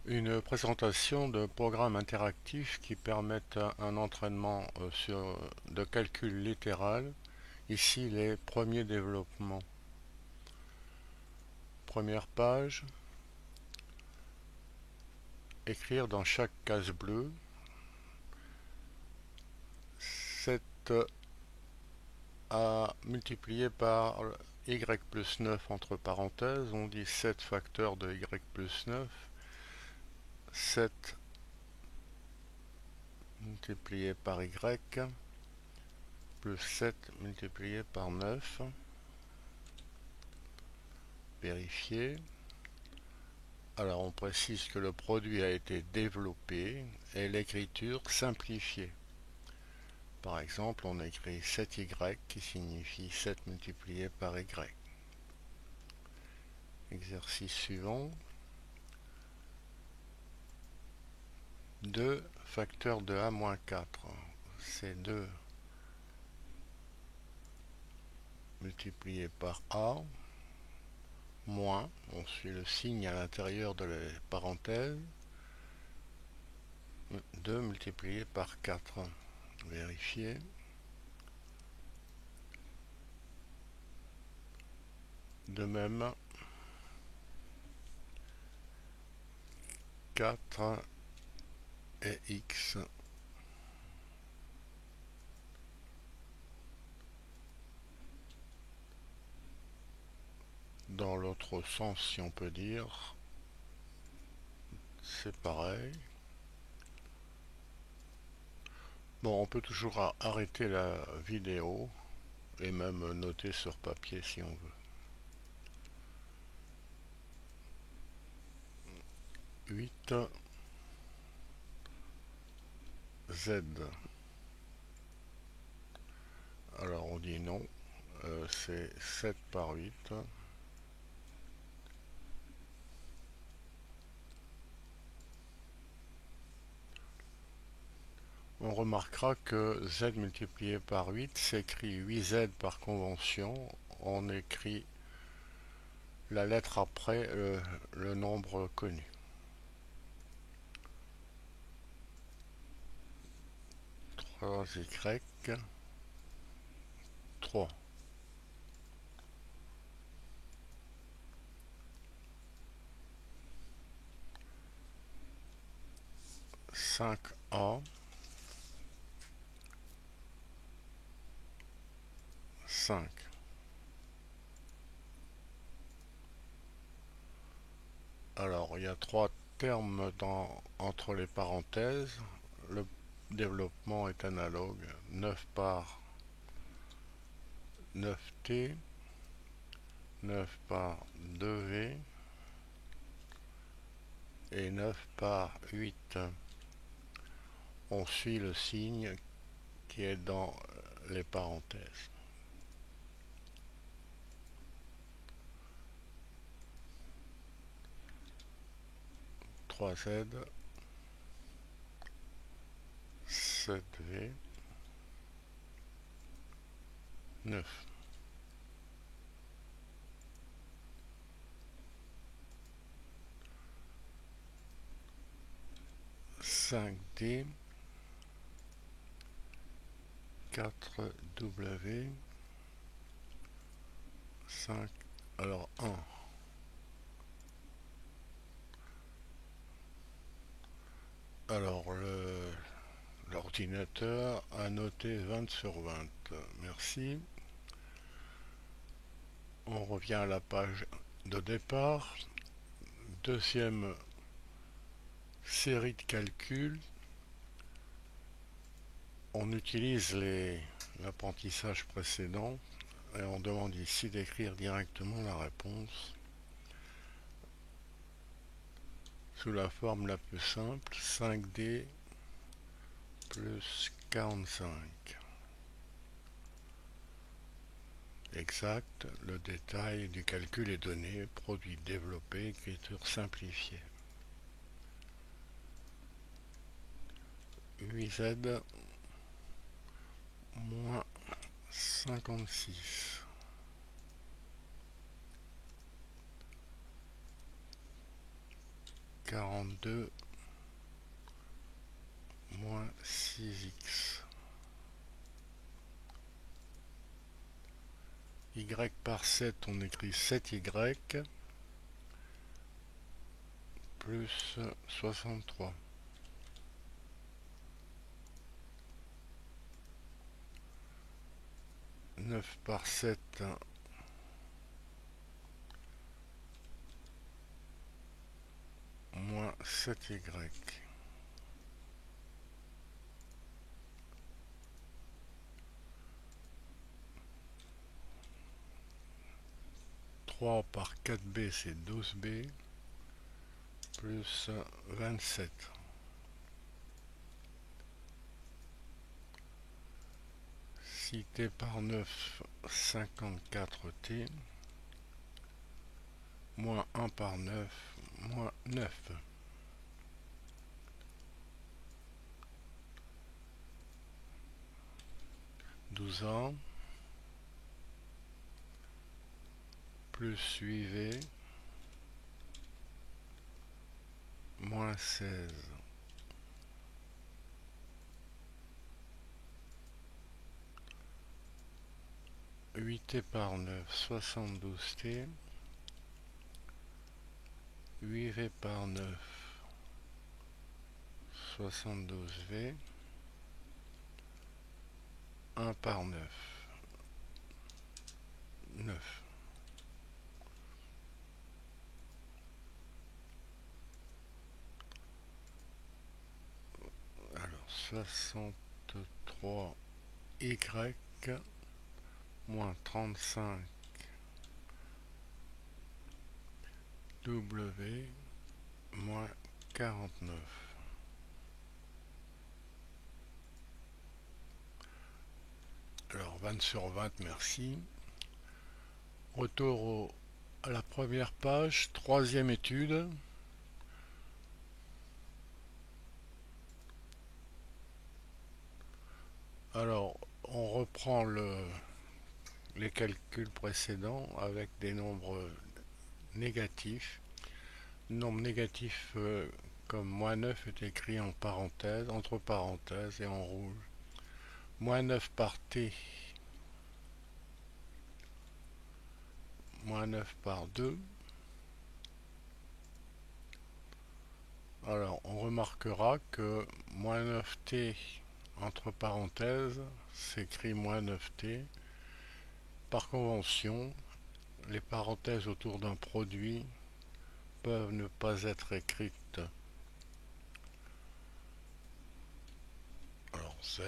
Une présentation de programmes interactifs qui permettent un entraînement de calcul littéral. Ici, les premiers développements. Première page, écrire dans chaque case bleue 7 à multiplier par y plus 9 entre parenthèses. On dit 7 facteurs de y plus 9. 7 multiplié par y plus 7 multiplié par 9. Vérifier. Alors on précise que le produit a été développé et l'écriture simplifiée. Par exemple, on écrit 7y qui signifie 7 multiplié par y. Exercice suivant. 2 facteurs de a moins 4. C'est 2 multiplié par a moins, on suit le signe à l'intérieur de la parenthèse, 2 multiplié par 4. Vérifier. De même, 4 et x. Dans l'autre sens, si on peut dire, c'est pareil. Bon, on peut toujours arrêter la vidéo et même noter sur papier si on veut. 8 z. Alors on dit non, c'est 7 par 8. On remarquera que z multiplié par 8 s'écrit 8z par convention. On écrit la lettre après le nombre connu. 3y, 3. 5a, 5. Alors, il y a 3 termes entre les parenthèses. Le développement est analogue. 9 par 9t, 9 par 2v et 9 par 8. On suit le signe qui est dans les parenthèses. 3z, 7v, 9. 5d, 4w, 5, alors 1. Alors l'ordinateur a noté 20 sur 20. Merci. On revient à la page de départ. Deuxième série de calculs. On utilise l'apprentissage précédent et on demande ici d'écrire directement la réponse sous la forme la plus simple, 5D plus 45. Exact, le détail du calcul est donné, produit développé, écriture simplifiée. 8Z moins 56. 42 moins 6x. Y par 7, on écrit 7y plus 63. Neuf par 7 moins 7y. 3 par 4b, c'est 12b, plus 27. Si t par 9, 54t, moins 1 par 9, moins 9. 12 ans, plus 8v, moins 16. 8t par 9, 72t. 8v par 9, 72v. 1 par 9, 9. Alors, 63y moins 35 w moins 49. Alors 20 sur 20, merci. Retour à la première page, troisième étude. Alors, on reprend les calculs précédents avec des nombres négatifs. Nombre négatif comme moins 9 est écrit en parenthèse, entre parenthèses et en rouge. Moins 9 par t, moins 9 par 2. Alors, on remarquera que moins 9t entre parenthèses s'écrit moins 9t. Par convention, les parenthèses autour d'un produit peuvent ne pas être écrites. Alors, z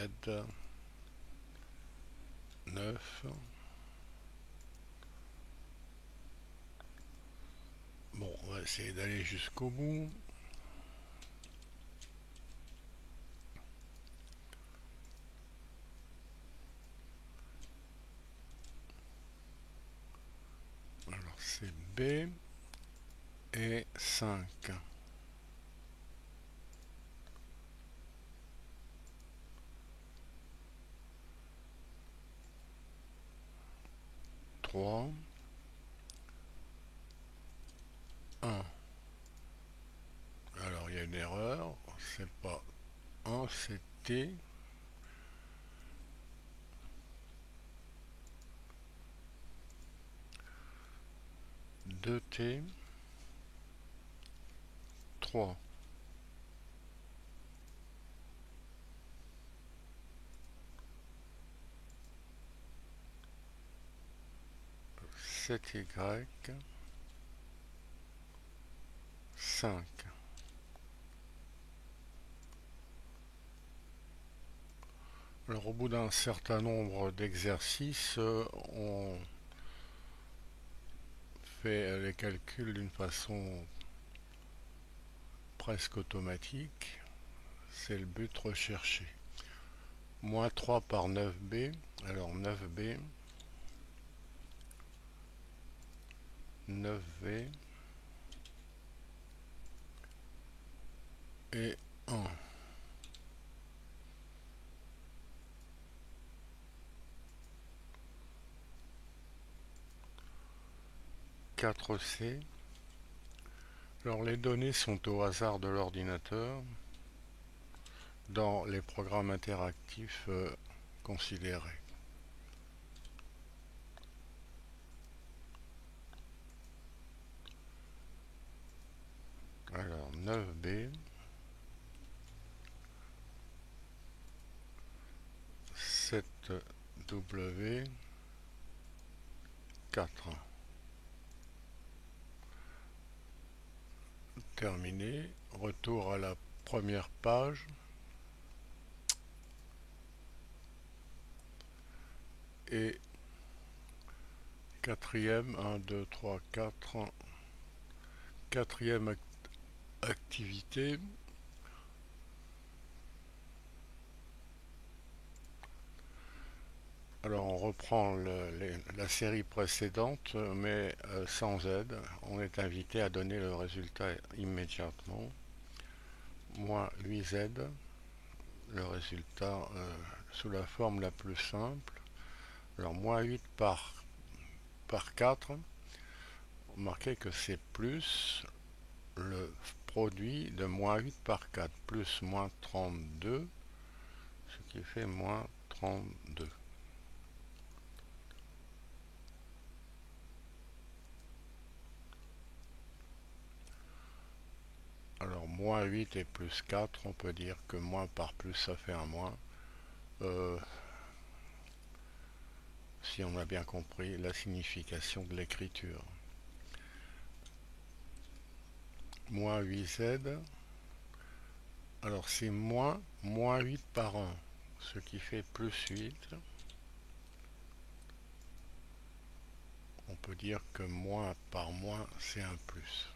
9. Bon, on va essayer d'aller jusqu'au bout. Alors, c'est B et 5. 3, 1. Alors, il y a une erreur. C'est pas 1, c'est T. 2T. 3. 7Y. 5. Alors, au bout d'un certain nombre d'exercices, on fait les calculs d'une façon presque automatique. C'est le but recherché. Moins 3 par 9b. Alors 9b. 9v. Et 1. 4c. Alors les données sont au hasard de l'ordinateur dans les programmes interactifs considérés. Alors 9B, 7W, 4. Terminé. Retour à la première page. Et quatrième, 1, 2, 3, 4. Quatrième activité. Alors on reprend la série précédente, mais sans aide. On est invité à donner le résultat immédiatement. Moins 8Z, le résultat sous la forme la plus simple. Alors moins 8 par 4, remarquez que c'est plus le produit de moins 8 par 4, plus moins 32, ce qui fait moins 32. Alors moins 8 et plus 4, on peut dire que moins par plus ça fait un moins. Si on a bien compris la signification de l'écriture. Moins 8Z, alors c'est moins 8 par 1, ce qui fait plus 8. On peut dire que moins par moins, c'est un plus.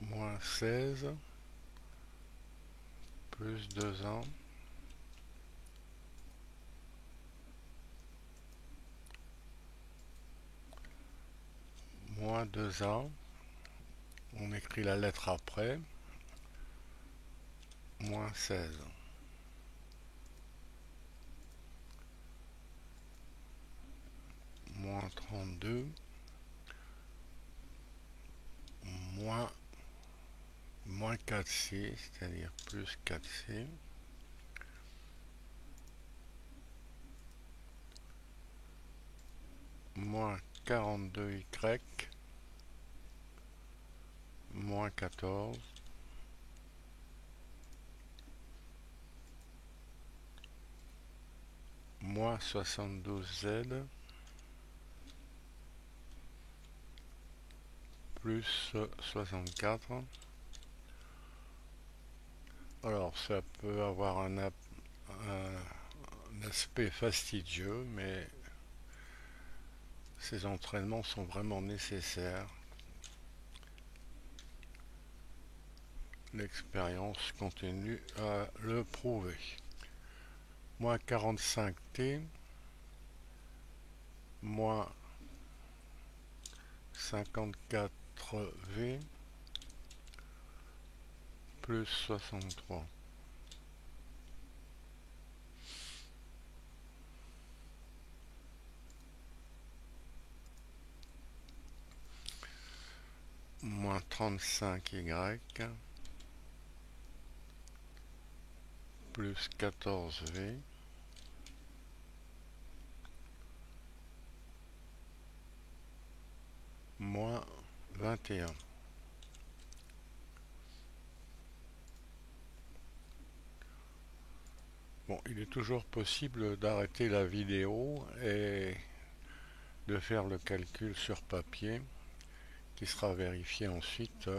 Moins 16, plus 2 ans. Moins 2A, on écrit la lettre après, moins 16. Moins 32, moins 4C, c'est-à-dire plus 4C. Moins 42Y, moins 14. Moins 72Z, plus 64. Alors ça peut avoir un aspect fastidieux, mais ces entraînements sont vraiment nécessaires. L'expérience continue à le prouver. Moins 45T, moins 54V, plus 63. Moins 35Y, plus 14V, moins 21. Bon, il est toujours possible d'arrêter la vidéo et de faire le calcul sur papier qui sera vérifié ensuite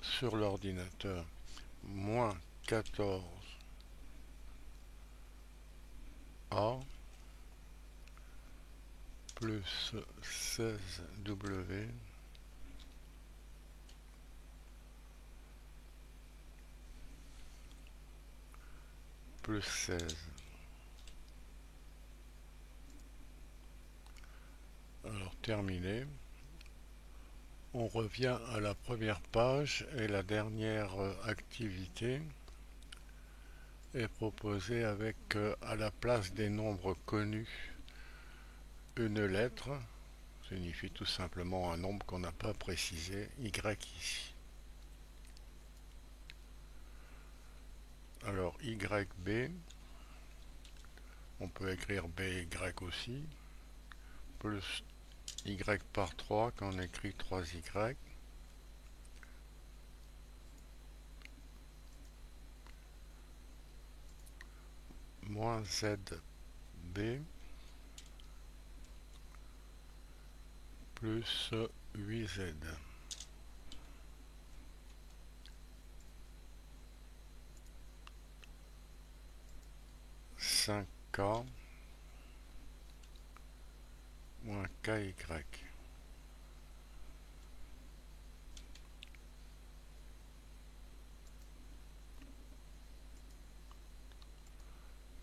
sur l'ordinateur. Moins 14A plus 16W plus 16. Alors terminé. On revient à la première page et la dernière activité est proposée avec à la place des nombres connus une lettre, signifie tout simplement un nombre qu'on n'a pas précisé, y ici. Alors YB, on peut écrire BY aussi, plus Y par 3 quand on écrit 3Y, moins ZB, plus 8Z. 5K moins KY.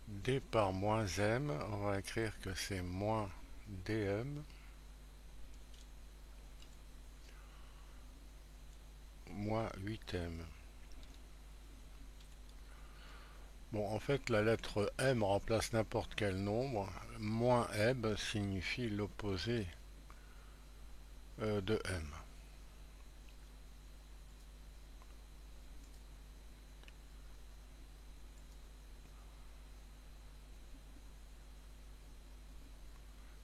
D par moins M, on va écrire que c'est moins DM moins 8M. Bon, en fait, la lettre M remplace n'importe quel nombre. Moins M signifie l'opposé de M.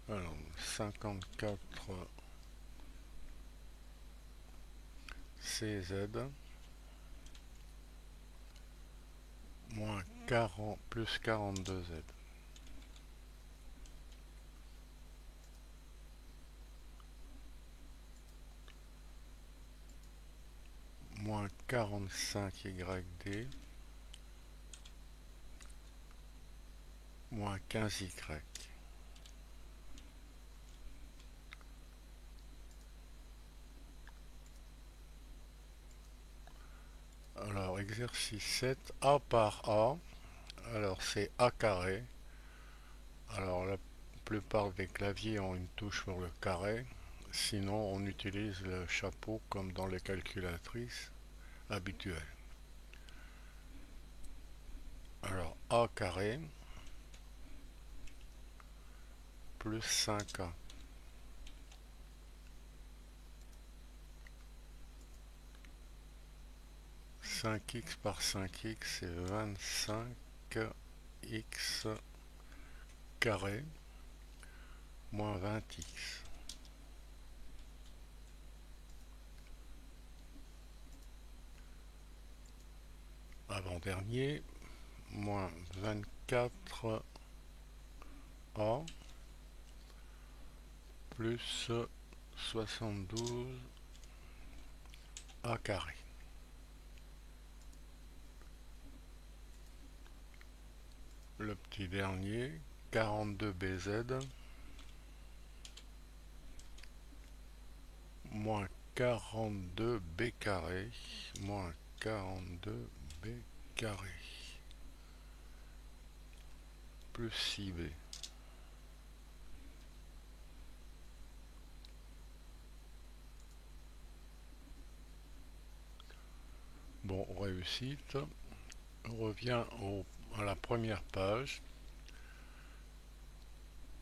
Alors, 54 CZ moins 40 plus 42Z. Moins 45YD moins 15Y. Alors, exercice 7, A par A. Alors, c'est A carré. Alors, la plupart des claviers ont une touche pour le carré. Sinon, on utilise le chapeau comme dans les calculatrices habituelles. Alors, A carré plus 5A. 5x par 5x, c'est 25x carré moins 20x. Avant-dernier, moins 24A plus 72A carré. Le petit dernier, 42BZ moins 42B carré moins 42B carré plus 6B. Bon, réussite. On revient à la première page.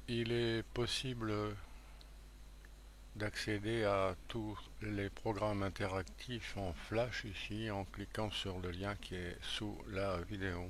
Il est possible d'accéder à tous les programmes interactifs en Flash ici en cliquant sur le lien qui est sous la vidéo.